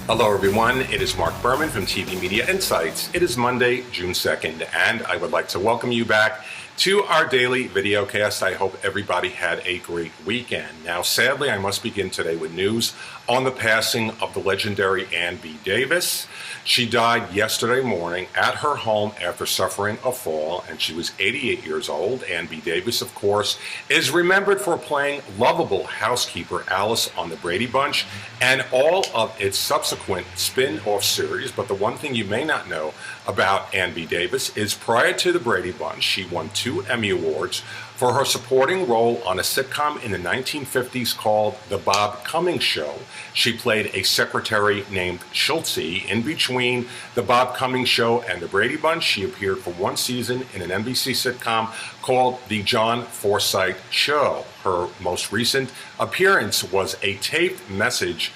Hello, everyone. It is Marc Berman from TV Media Insights. It is Monday, June 2nd, and I would like to welcome you back to our daily videocast. I hope everybody had a great weekend. Now, sadly, I must begin today with news on the passing of the legendary Ann B. Davis. She died yesterday morning at her home after suffering a fall, and she was 88 years old. Ann B. Davis, of course, is remembered for playing lovable housekeeper Alice on The Brady Bunch and all of its subsequent spin-off series. But the one thing you may not know about Ann B. Davis is prior to The Brady Bunch, she won 2 Emmy Awards for her supporting role on a sitcom in the 1950s called The Bob Cummings Show. She played a secretary named Schultze. In between The Bob Cummings Show and The Brady Bunch, she appeared for one season in an NBC sitcom called The John Forsythe Show. Her most recent appearance was a taped message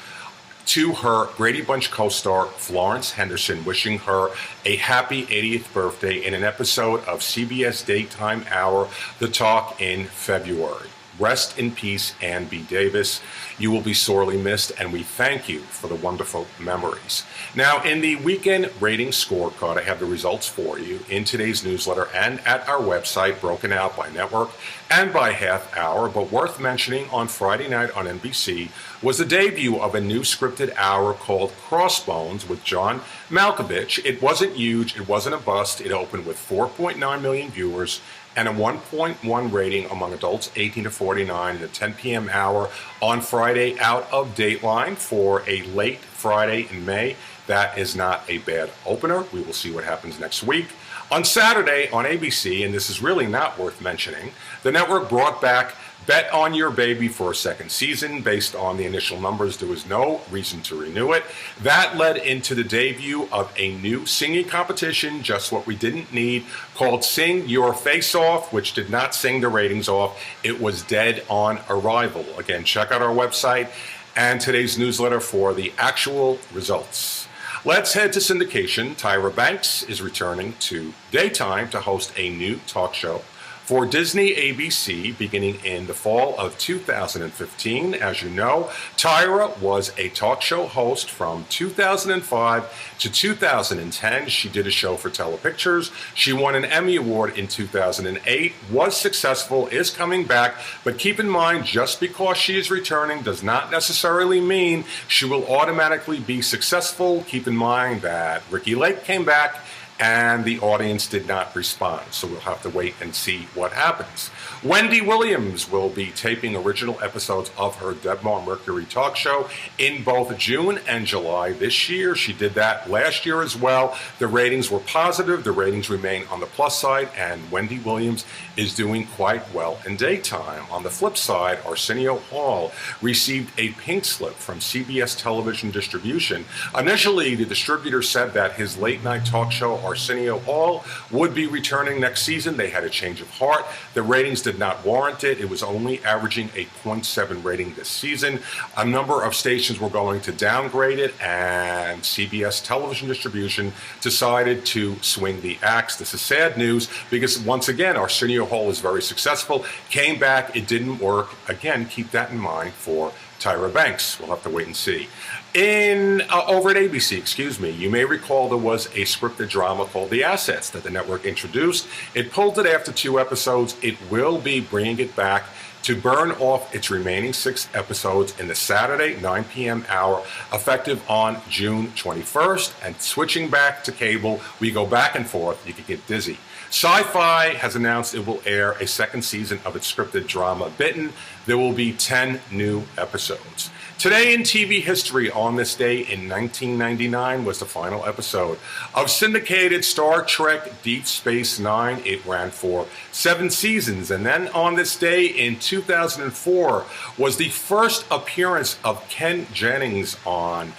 to her Brady Bunch co-star Florence Henderson, wishing her a happy 80th birthday in an episode of CBS Daytime Hour, The Talk, in February. Rest in peace, Ann B. Davis. You will be sorely missed, and we thank you for the wonderful memories. Now, in the weekend rating scorecard, I have the results for you in today's newsletter and at our website, broken out by network and by half hour. But worth mentioning, on Friday night on NBC was the debut of a new scripted hour called Crossbones with John Malkovich. It wasn't huge. It wasn't a bust. It opened with 4.9 million viewers and a 1.1 rating among adults 18 to 49 in the 10 p.m. hour on Friday, out of Dateline for a late Friday in May. That is not a bad opener. We will see what happens next week. On Saturday on ABC, and this is really not worth mentioning, the network brought back Bet on Your Baby for a second season. Based on the initial numbers, there was no reason to renew it. That led into the debut of a new singing competition, just what we didn't need, called Sing Your Face Off, which did not sing the ratings off. It was dead on arrival. Again, check out our website and today's newsletter for the actual results. Let's head to syndication. Tyra Banks is returning to daytime to host a new talk show for Disney ABC beginning in the fall of 2015. As you know, Tyra was a talk show host from 2005 to 2010. She did a show for Telepictures. She won an Emmy Award in 2008, was successful, is coming back. But keep in mind, just because she is returning does not necessarily mean she will automatically be successful. Keep in mind that Ricky Lake came back and the audience did not respond. So we'll have to wait and see what happens. Wendy Williams will be taping original episodes of her Debmar Mercury talk show in both June and July this year. She did that last year as well. The ratings were positive. The ratings remain on the plus side, and Wendy Williams is doing quite well in daytime. On the flip side, Arsenio Hall received a pink slip from CBS Television Distribution. Initially, the distributor said that his late-night talk show, Arsenio Hall, would be returning next season. They had a change of heart. The ratings did not warrant it. It was only averaging a 0.7 rating this season. A number of stations were going to downgrade it, and CBS Television Distribution decided to swing the axe. This is sad news because, once again, Arsenio Hall is very successful. Came back, it didn't work. Again, keep that in mind for Tyra Banks. We'll have to wait and see. Over at ABC, you may recall there was a scripted drama called The Assets that the network introduced. It pulled it after 2 episodes. It will be bringing it back to burn off its remaining 6 episodes in the Saturday 9 p.m. hour, effective on June 21st. And switching back to cable, we go back and forth. You could get dizzy. Sci-Fi has announced it will air a second season of its scripted drama, Bitten. There will be 10 new episodes. Today in TV history, on this day in 1999, was the final episode of syndicated Star Trek Deep Space Nine. It ran for 7 seasons. And then on this day in 2004 was the first appearance of Ken Jennings on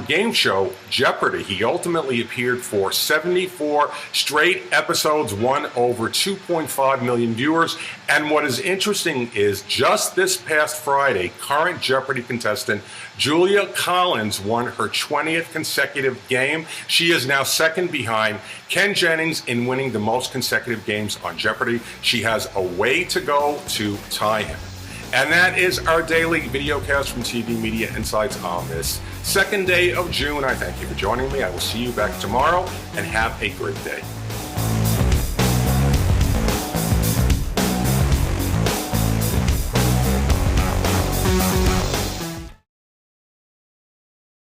game show Jeopardy! He ultimately appeared for 74 straight episodes, won over 2.5 million viewers. And what is interesting is just this past Friday, current Jeopardy! Contestant Julia Collins won her 20th consecutive game. She is now second behind Ken Jennings in winning the most consecutive games on Jeopardy! She has a way to go to tie him. And that is our daily video cast from TV Media Insights on this second day of June. I thank you for joining me. I will see you back tomorrow, and have a great day.